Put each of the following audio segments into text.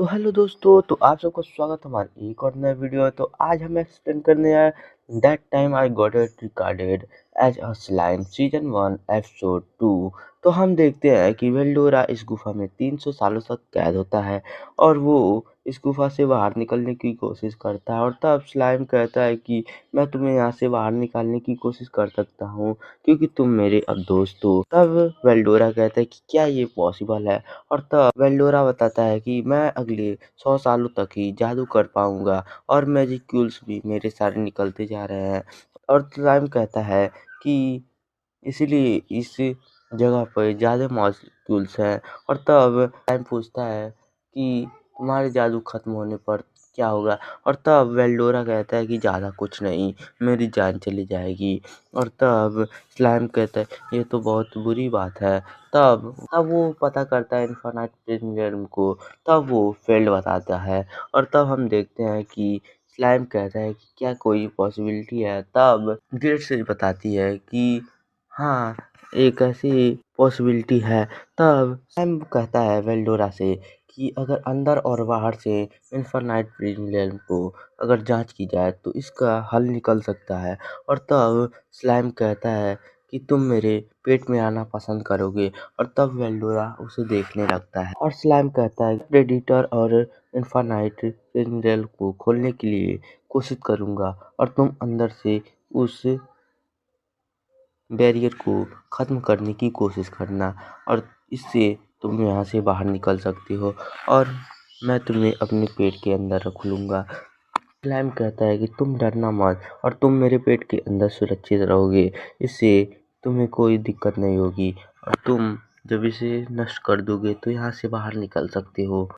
तो हेलो दोस्तों, तो आप सबका स्वागत है हमारे एक और नए वीडियो है। तो आज हम एक्सप्लेन करने आए that time I got it recorded as a slime season 1 episode 2। तो हम देखते हैं कि वेल्डोरा इस गुफा में 300 सालों तक कैद होता है और वो इस गुफा से बाहर निकलने की कोशिश करता है। और तब स्लाइम कहता है कि मैं तुम्हें यहाँ से बाहर निकालने की कोशिश कर सकता हूँ क्योंकि तुम मेरे अब दोस्त हो। तब वेल्डोरा कहता है कि क्या ये पॉसिबल है, और तब वेल्डोरा बताता है कि मैं अगले 100 सालों तक ही जादू कर पाऊंगा और मैजिक्यूल्स भी मेरे सारे निकलते जा रहे हैं। और स्लाइम कहता है कि इसलिए इस जगह पर ज़्यादा मॉलिक्यूल्स हैं। और तब स्लाइम पूछता है कि तुम्हारे जादू खत्म होने पर क्या होगा। और तब वेल्डोरा कहता है कि ज़्यादा कुछ नहीं, मेरी जान चली जाएगी। और तब स्लाइम कहता है ये तो बहुत बुरी बात है। तब तब वो पता करता है इन्फिनाइट प्रिज्म को। तब वो फेल्ड बताता है और तब हम देखते हैं कि स्लाइम कहता है कि क्या कोई पॉसिबिलिटी है। तब ग्रेट सेज बताती है कि हाँ, एक ऐसी पॉसिबिलिटी है। तब सैम कहता है वेल्डोरा से कि अगर अंदर और बाहर से इन्फिनाइट प्रिज्म को अगर जांच की जाए तो इसका हल निकल सकता है। और तब स्लाइम कहता है कि तुम मेरे पेट में आना पसंद करोगे। और तब वेल्डोरा उसे देखने लगता है और स्लाइम कहता है प्रेडिटर और इन्फिनाइट प्रिज्म को खोलने के लिए कोशिश करूंगा और तुम अंदर से उस बैरियर को ख़त्म करने की कोशिश करना, और इससे तुम यहाँ से बाहर निकल सकते हो और मैं तुम्हें अपने पेट के अंदर रख लूँगा। स्लाइम कहता है कि तुम डरना मत और तुम मेरे पेट के अंदर सुरक्षित रहोगे। इससे तुम्हें कोई दिक्कत नहीं होगी और तुम जब इसे नष्ट कर दोगे तो यहाँ से बाहर निकल सकते हो।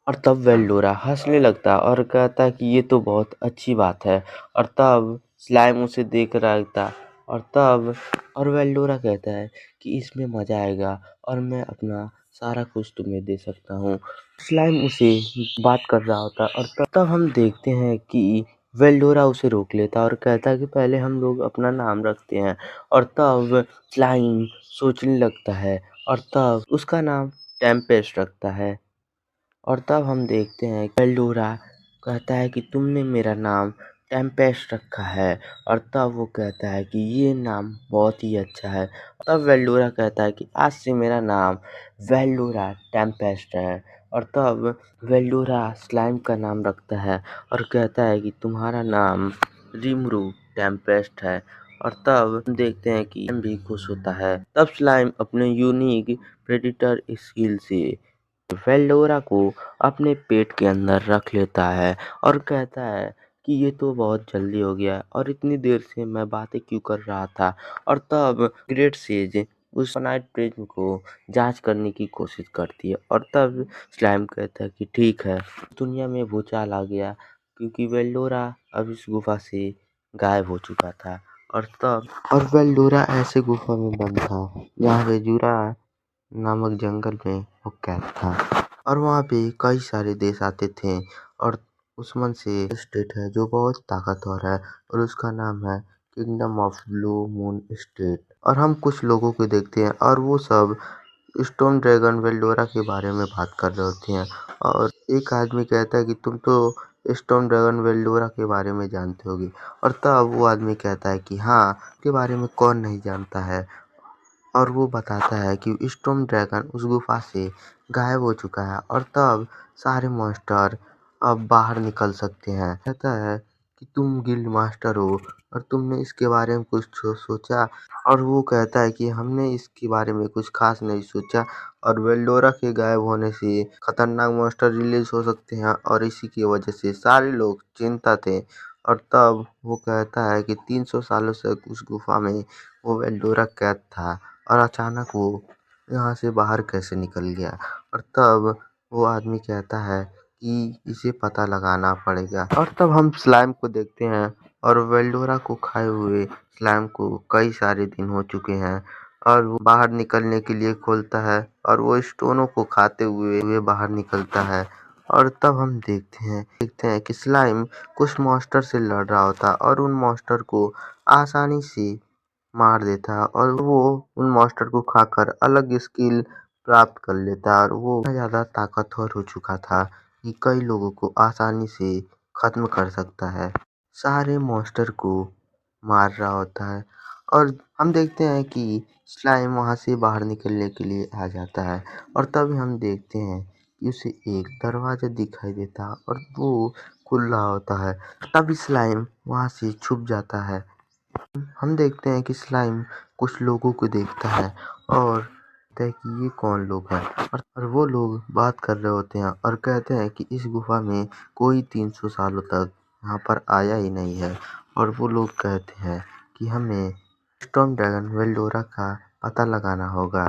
और तब वेल्डोरा हंसने लगता और कहता कि ये तो बहुत अच्छी बात है। और तब स्लाइम उसे देख रहा था और वेल्डोरा कहता है कि इसमें मजा आएगा और मैं अपना सारा कुछ तुम्हें दे सकता हूँ। स्लाइम उसे बात कर रहा होता और तब हम देखते हैं कि वेल्डोरा उसे रोक लेता और कहता है कि पहले हम लोग अपना नाम रखते हैं। और तब स्लाइम सोचने लगता है और तब उसका नाम टेम्पेस्ट रखता है। और तब हम देखते हैं वेल्डोरा कहता है कि तुमने मेरा नाम टेम्पेस्ट रखा है। और तब वो कहता है कि ये नाम बहुत ही अच्छा है। तब वेल्डोरा कहता है कि आज से मेरा नाम वेल्डोरा टेम्पेस्ट है। और तब वेल्डोरा स्लाइम का नाम रखता है और कहता है कि तुम्हारा नाम रिमरू टेम्पेस्ट है। और तब हम देखते हैं कि स्लाइम भी खुश होता है। तब स्लाइम अपने यूनिक प्रेडिटर स्किल से वेल्डोरा को अपने पेट के अंदर रख लेता है और कहता है कि ये तो बहुत जल्दी हो गया और इतनी देर से मैं बातें क्यों कर रहा था। और तब ग्रेट सेज उस नाइट प्रिज्म को जांच करने की कोशिश करती है। और तब स्लाइम कहता है कि ठीक है, दुनिया में भूचाल आ गया क्योंकि वेल्डोरा अब इस गुफा से गायब हो चुका था। और वेल्डोरा ऐसे गुफा में बंद था जहाँ पे जूरा नामक जंगल में वो कैद था और वहाँ पे कई सारे देश आते थे। और उसमें से स्टेट है जो बहुत ताकतवर है और उसका नाम है kingdom of blue moon state. और हम कुछ लोगों को देखते हैं और वो सब स्टोन ड्रैगन वेल्डोरा के बारे में बात कर रहे होते हैं। और एक आदमी कहता है कि तुम तो स्टोन ड्रैगन वेल्डोरा के बारे में जानते होगे। और तब वो आदमी कहता है कि हाँ, के बारे में कौन नहीं जानता है। और वो बताता है कि स्टॉर्म ड्रैगन उस गुफा से गायब हो चुका है और तब सारे मॉन्स्टर अब बाहर निकल सकते हैं। कहता है कि तुम गिल्ड मास्टर हो और तुमने इसके बारे में कुछ सोचा। और वो कहता है कि हमने इसके बारे में कुछ खास नहीं सोचा और वेल्डोरा के गायब होने से खतरनाक मॉन्स्टर रिलीज हो सकते हैं और इसी की वजह से सारे लोग चिंता थे। और तब वो कहता है कि 300 सालों से उस गुफा में वो वेल्डोरा कैद था और अचानक वो यहाँ से बाहर कैसे निकल गया। और तब वो आदमी कहता है कि इसे पता लगाना पड़ेगा। और तब हम स्लाइम को देखते हैं और वेल्डोरा को खाए हुए स्लाइम को कई सारे दिन हो चुके हैं और वो बाहर निकलने के लिए खोलता है और वो स्टोनों को खाते हुए बाहर निकलता है। और तब हम देखते हैं कि स्लाइम कुछ मॉन्स्टर से लड़ रहा होता और उन मॉन्स्टर को आसानी से मार देता और वो उन मॉन्स्टर को खाकर अलग स्किल प्राप्त कर लेता और वो ज़्यादा ताकतवर हो चुका था कि कई लोगों को आसानी से खत्म कर सकता है, सारे मॉन्स्टर को मार रहा होता है। और हम देखते हैं कि स्लाइम वहाँ से बाहर निकलने के लिए आ जाता है और तभी हम देखते हैं कि उसे एक दरवाज़ा दिखाई देता है और वो खुल रहा होता है। तभी स्लाइम वहाँ से छुप जाता है। हम देखते हैं कि स्लाइम कुछ लोगों को देखता है और कहता है कि ये कौन लोग हैं, और वो लोग बात कर रहे होते हैं और कहते हैं कि इस गुफा में कोई 300 सालों तक यहाँ पर आया ही नहीं है। और वो लोग कहते हैं कि हमें स्टॉर्म ड्रैगन वेल्डोरा का पता लगाना होगा।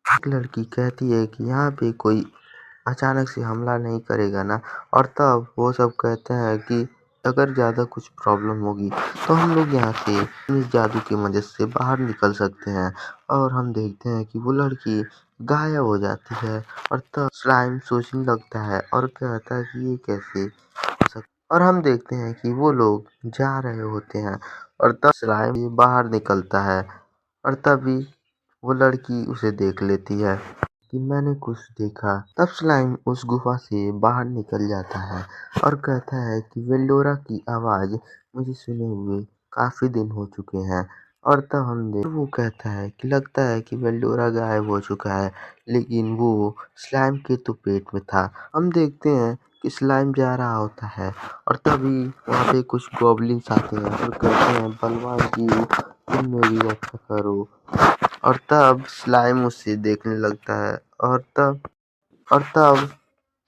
एक लड़की कहती है कि यहाँ पे कोई अचानक से हमला नहीं करेगा ना। और तब वो सब कहते हैं कि अगर ज़्यादा कुछ प्रॉब्लम होगी तो हम लोग यहाँ से इस जादू की मदद से बाहर निकल सकते हैं। और हम देखते हैं कि वो लड़की गायब हो जाती है और तब स्लाइम सोचने लगता है और कहता है कि ये कैसे हो सकता। और हम देखते हैं कि वो लोग जा रहे होते हैं और तब स्लाइम बाहर निकलता है और तभी वो लड़की उसे देख लेती है कि मैंने कुछ देखा। तब स्लाइम उस गुफा से बाहर निकल जाता है और कहता है कि वेल्डोरा की आवाज़ मुझे सुने हुए काफ़ी दिन हो चुके हैं। और तब वो कहता है कि लगता है कि वेल्डोरा गायब हो चुका है, लेकिन वो स्लाइम के तो पेट में था। हम देखते हैं कि स्लाइम जा रहा होता है और तभी वहाँ पे कुछ गॉब्लिन्स आते हैं और कहते हैं बलवान जी तुम मेरी रक्षा करो। और तब स्लाइम उसे देखने लगता है और तब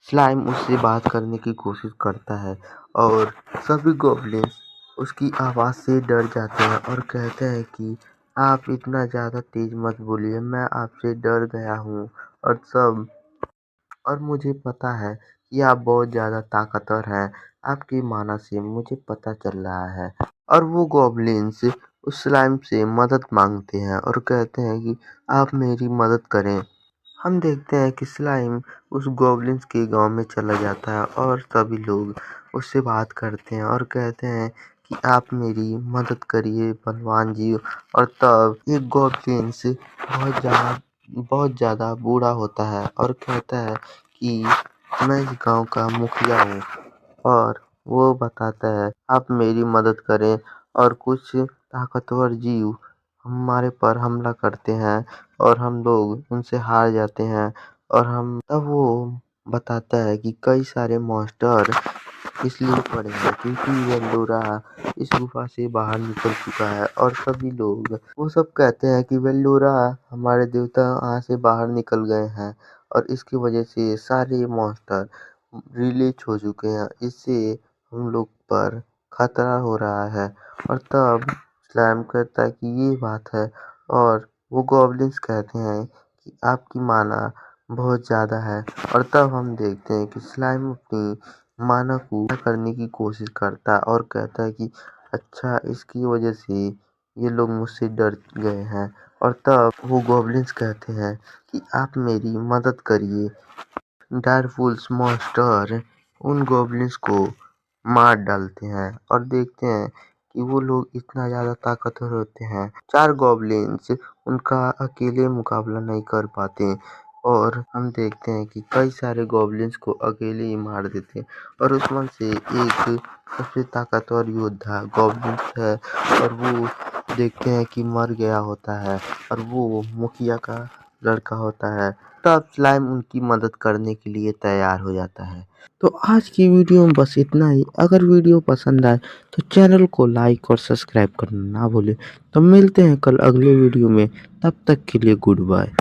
स्लाइम उससे बात करने की कोशिश करता है और सभी गॉब्लिन्स उसकी आवाज़ से डर जाते हैं और कहते हैं कि आप इतना ज़्यादा तेज मत बोलिए, मैं आपसे डर गया हूँ। और मुझे पता है कि आप बहुत ज़्यादा ताकतवर हैं, आपकी माना से मुझे पता चल रहा है। और वो गॉब्लिन्स उस स्लाइम से मदद मांगते हैं और कहते हैं कि आप मेरी मदद करें। हम देखते हैं कि स्लाइम उस गॉब्लिन्स के गांव में चला जाता है और सभी लोग उससे बात करते हैं और कहते हैं कि आप मेरी मदद करिए बलवान जी। और तब एक गॉब्लिन्स बहुत ज़्यादा बूढ़ा होता है और कहता है कि मैं इस गांव का मुखिया हूँ और वो बताता है आप मेरी मदद करें। और कुछ ताकतवर जीव हमारे पर हमला करते हैं और हम लोग उनसे हार जाते हैं। और हम तब वो बताता है कि कई सारे मॉन्स्टर इसलिए पड़े हैं क्योंकि वेल्डोरा इस गुफा से बाहर निकल चुका है। और सभी लोग वो सब कहते हैं कि वेल्डोरा हमारे देवता यहाँ से बाहर निकल गए हैं और इसकी वजह से सारे मॉन्स्टर रिलीज हो चुके हैं, इससे हम लोग पर खतरा हो रहा है। और तब स्लाइम कहता है कि ये बात है और वो गॉब्लिन्स कहते हैं कि आपकी माना बहुत ज़्यादा है। और तब हम देखते हैं कि स्लाइम अपनी माना को पूरा करने की कोशिश करता है और कहता है कि अच्छा इसकी वजह से ये लोग मुझसे डर गए हैं। और तब वो गॉब्लिन्स कहते हैं कि आप मेरी मदद करिए। डार्कवुल्फ मॉन्स्टर उन गॉब्लिन्स को मार डालते हैं और देखते हैं कि वो लोग इतना ज़्यादा ताकतवर होते हैं, 4 गॉब्लिन्स उनका अकेले मुकाबला नहीं कर पाते। और हम देखते हैं कि कई सारे गॉब्लिन्स को अकेले ही मार देते हैं और उसमें से एक सबसे ताकतवर योद्धा गॉब्लिन्स है और वो देखते हैं कि मर गया होता है और वो मुखिया का लड़का होता है। तब स्लाइम उनकी मदद करने के लिए तैयार हो जाता है। तो आज की वीडियो में बस इतना ही। अगर वीडियो पसंद आए तो चैनल को लाइक और सब्सक्राइब करना ना भूलें। तो मिलते हैं कल अगले वीडियो में, तब तक के लिए गुड बाय।